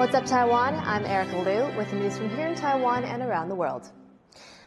What's up, Taiwan? I'm Erika Liu with the news from here in Taiwan and around the world.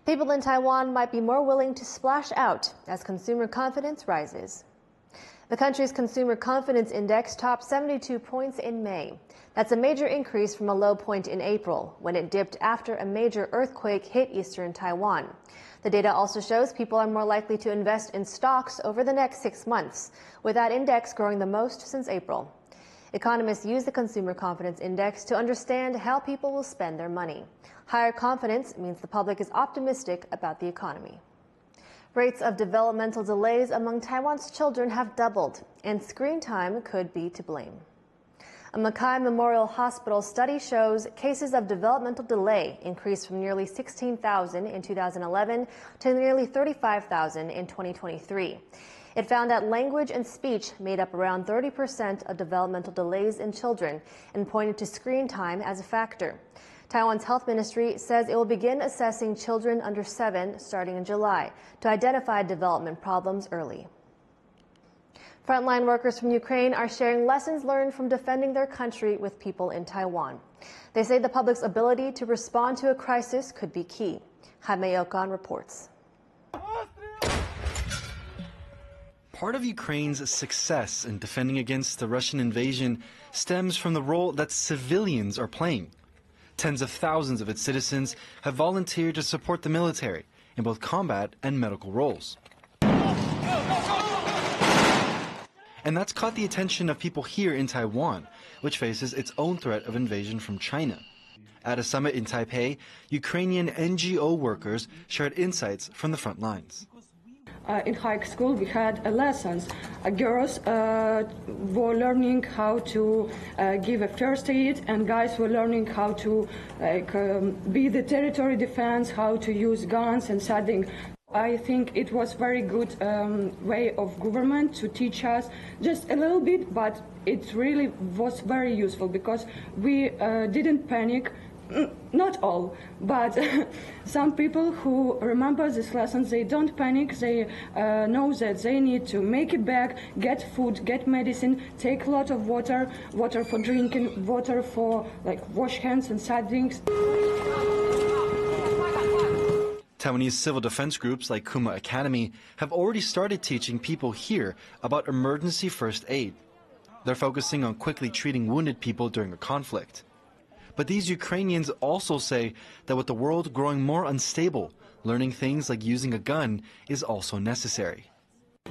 People in Taiwan might be more willing to splash out as consumer confidence rises. The country's Consumer Confidence Index topped 72 points in May. That's a major increase from a low point in April, when it dipped after a major earthquake hit eastern Taiwan. The data also shows people are more likely to invest in stocks over the next 6 months, with that index growing the most since April. Economists use the Consumer Confidence Index to understand how people will spend their money. Higher confidence means the public is optimistic about the economy. Rates of developmental delays among Taiwan's children have doubled, and screen time could be to blame. A Mackay Memorial Hospital study shows cases of developmental delay increased from nearly 16,000 in 2011 to nearly 35,000 in 2023. It found that language and speech made up around 30% of developmental delays in children and pointed to screen time as a factor. Taiwan's health ministry says it will begin assessing children under 7 starting in July to identify development problems early. Frontline workers from Ukraine are sharing lessons learned from defending their country with people in Taiwan. They say the public's ability to respond to a crisis could be key. Jaime Okan reports. Part of Ukraine's success in defending against the Russian invasion stems from the role that civilians are playing. Tens of thousands of its citizens have volunteered to support the military in both combat and medical roles. And that's caught the attention of people here in Taiwan, which faces its own threat of invasion from China. At a summit in Taipei, Ukrainian NGO workers shared insights from the front lines. In high school, we had lessons. Girls were learning how to give a first aid, and guys were learning how to be the territory defense, how to use guns and something. I think it was very good way of government to teach us just a little bit, but it really was very useful because we didn't panic. Not all, but some people who remember these lessons, they don't panic. They know that they need to make it back, get food, get medicine, take a lot of water, water for drinking, water for wash hands and such things. Taiwanese civil defense groups like Kuma Academy have already started teaching people here about emergency first aid. They're focusing on quickly treating wounded people during a conflict. But these Ukrainians also say that with the world growing more unstable, learning things like using a gun is also necessary.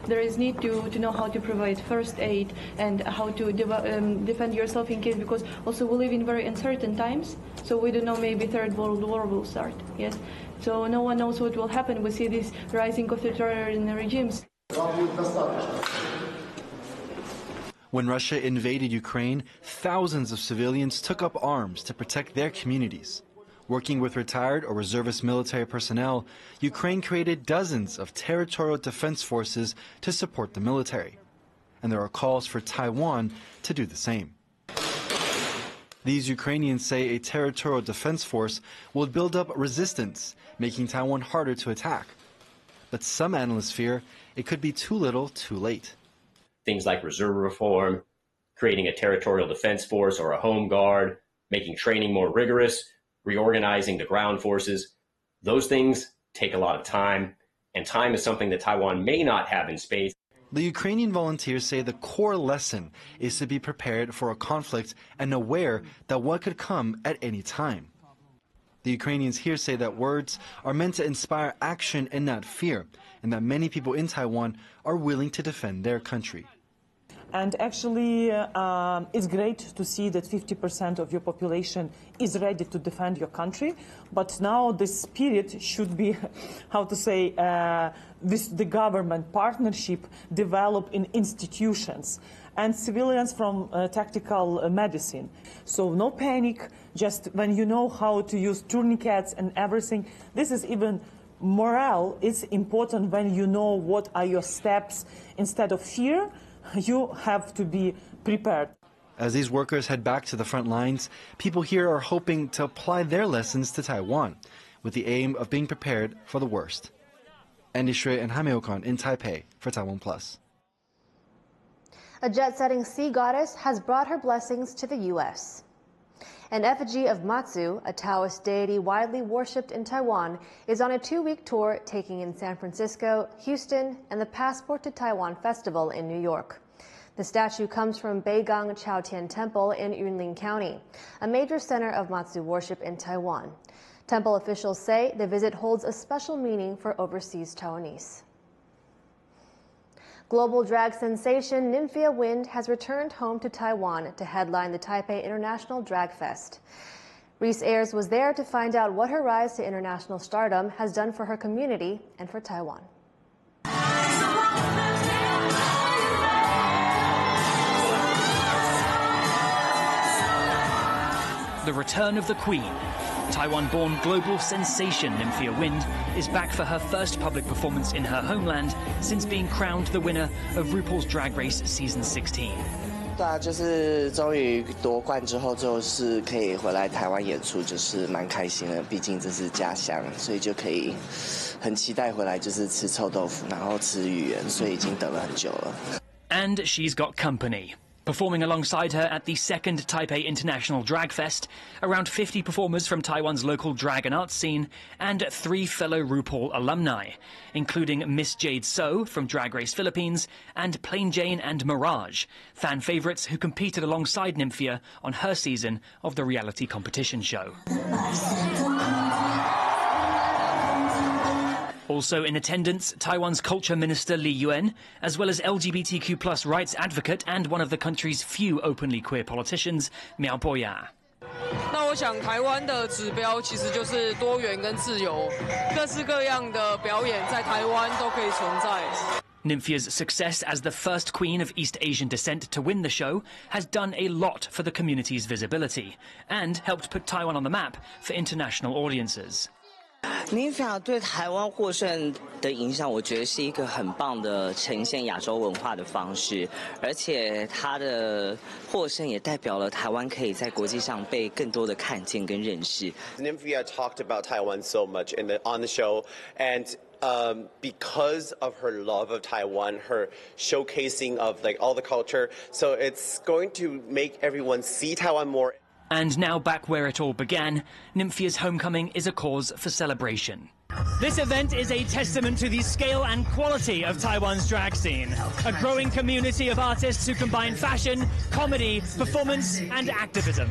There is need to know how to provide first aid and how to defend yourself in case, because also we live in very uncertain times, so we don't know, maybe Third World War will start, yes? So no one knows what will happen. We see this rising authoritarian regimes. When Russia invaded Ukraine, thousands of civilians took up arms to protect their communities. Working with retired or reservist military personnel, Ukraine created dozens of territorial defense forces to support the military. And there are calls for Taiwan to do the same. These Ukrainians say a territorial defense force will build up resistance, making Taiwan harder to attack. But some analysts fear it could be too little, too late. Things like reserve reform, creating a territorial defense force or a home guard, making training more rigorous, reorganizing the ground forces. Those things take a lot of time, and time is something that Taiwan may not have in spades. The Ukrainian volunteers say the core lesson is to be prepared for a conflict and aware that one could come at any time. The Ukrainians here say that words are meant to inspire action and not fear, and that many people in Taiwan are willing to defend their country. And actually, it's great to see that 50% of your population is ready to defend your country. But now the spirit should be, how to say, the government partnership develop in institutions and civilians from tactical medicine. So no panic, just when you know how to use tourniquets and everything. This is even morale is important when you know what are your steps. Instead of fear, you have to be prepared. As these workers head back to the front lines, people here are hoping to apply their lessons to Taiwan with the aim of being prepared for the worst. Andy Shrey and Jaime Okan in Taipei for TaiwanPlus. A jet-setting sea goddess has brought her blessings to the U.S. An effigy of Mazu, a Taoist deity widely worshipped in Taiwan, is on a 2-week tour taking in San Francisco, Houston, and the Passport to Taiwan Festival in New York. The statue comes from Beigang Chaotian Temple in Yunlin County, a major center of Mazu worship in Taiwan. Temple officials say the visit holds a special meaning for overseas Taiwanese. Global drag sensation Nymphia Wind has returned home to Taiwan to headline the Taipei International Drag Fest. Reese Ayers was there to find out what her rise to international stardom has done for her community and for Taiwan. The return of the Queen. Taiwan-born global sensation Nymphia Wind is back for her first public performance in her homeland since being crowned the winner of RuPaul's Drag Race Season 16. 对啊，就是终于夺冠之后，就是可以回来台湾演出，就是蛮开心的。毕竟这是家乡，所以就可以很期待回来，就是吃臭豆腐，然后吃芋圆，所以已经等了很久了。And she's got company. Performing alongside her at the second Taipei International Drag Fest, around 50 performers from Taiwan's local drag and arts scene, and 3 fellow RuPaul alumni, including Miss Jade So from Drag Race Philippines, and Plain Jane and Mirage, fan favourites who competed alongside Nymphia on her season of the reality competition show. Also in attendance, Taiwan's Culture Minister Li Yuan, as well as LGBTQ+ rights advocate and one of the country's few openly queer politicians, Miao Boya. 那我想台湾的指标其实就是多元跟自由，各式各样的表演在台湾都可以存在。 Nymphia's success as the first queen of East Asian descent to win the show has done a lot for the community's visibility and helped put Taiwan on the map for international audiences. Nymphia 对台湾获胜的影响，我觉得是一个很棒的呈现亚洲文化的方式，而且它的获胜也代表了台湾可以在国际上被更多的看见跟认识。Nymphia talked about Taiwan so much on the show, and because of her love of Taiwan, her showcasing of like all the culture, so it's going to make everyone see Taiwan more. And now back where it all began, Nymphia's homecoming is a cause for celebration. This event is a testament to the scale and quality of Taiwan's drag scene. A growing community of artists who combine fashion, comedy, performance, and activism.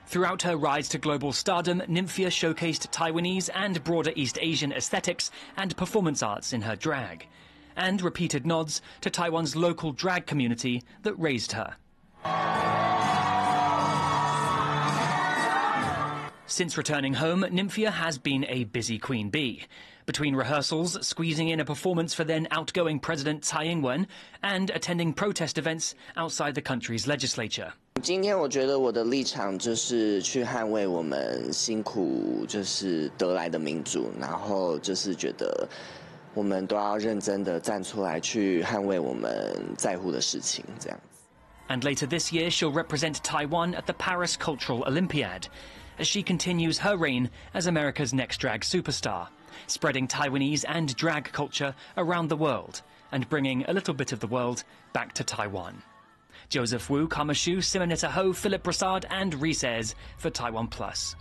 Throughout her rise to global stardom, Nymphia showcased Taiwanese and broader East Asian aesthetics and performance arts in her drag, and repeated nods to Taiwan's local drag community that raised her. Since returning home, Nymphia has been a busy queen bee. Between rehearsals, squeezing in a performance for then outgoing President Tsai Ing-wen, and attending protest events outside the country's legislature. 今天我觉得我的立场就是去捍卫我们辛苦就是得来的民主，然后就是觉得我们都要认真的站出来去捍卫我们在乎的事情，这样。And later this year, she'll represent Taiwan at the Paris Cultural Olympiad, as she continues her reign as America's next drag superstar, spreading Taiwanese and drag culture around the world and bringing a little bit of the world back to Taiwan. Joseph Wu, Kamashu, Simonetta Ho, Philip Brassard and Reese Ayers for TaiwanPlus.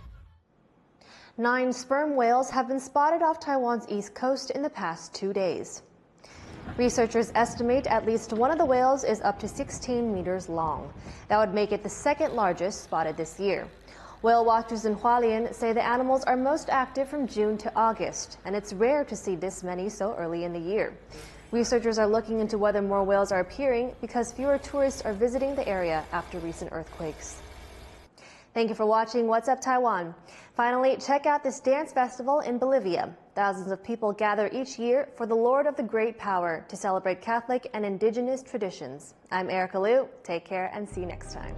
9 sperm whales have been spotted off Taiwan's east coast in the past 2 days. Researchers estimate at least one of the whales is up to 16 meters long. That would make it the second largest spotted this year. Whale watchers in Hualien say the animals are most active from June to August, and it's rare to see this many so early in the year. Researchers are looking into whether more whales are appearing because fewer tourists are visiting the area after recent earthquakes. Thank you for watching What's Up Taiwan. Finally, check out this dance festival in Bolivia. Thousands of people gather each year for the Lord of the Great Power to celebrate Catholic and indigenous traditions. I'm Erika Liu. Take care and see you next time.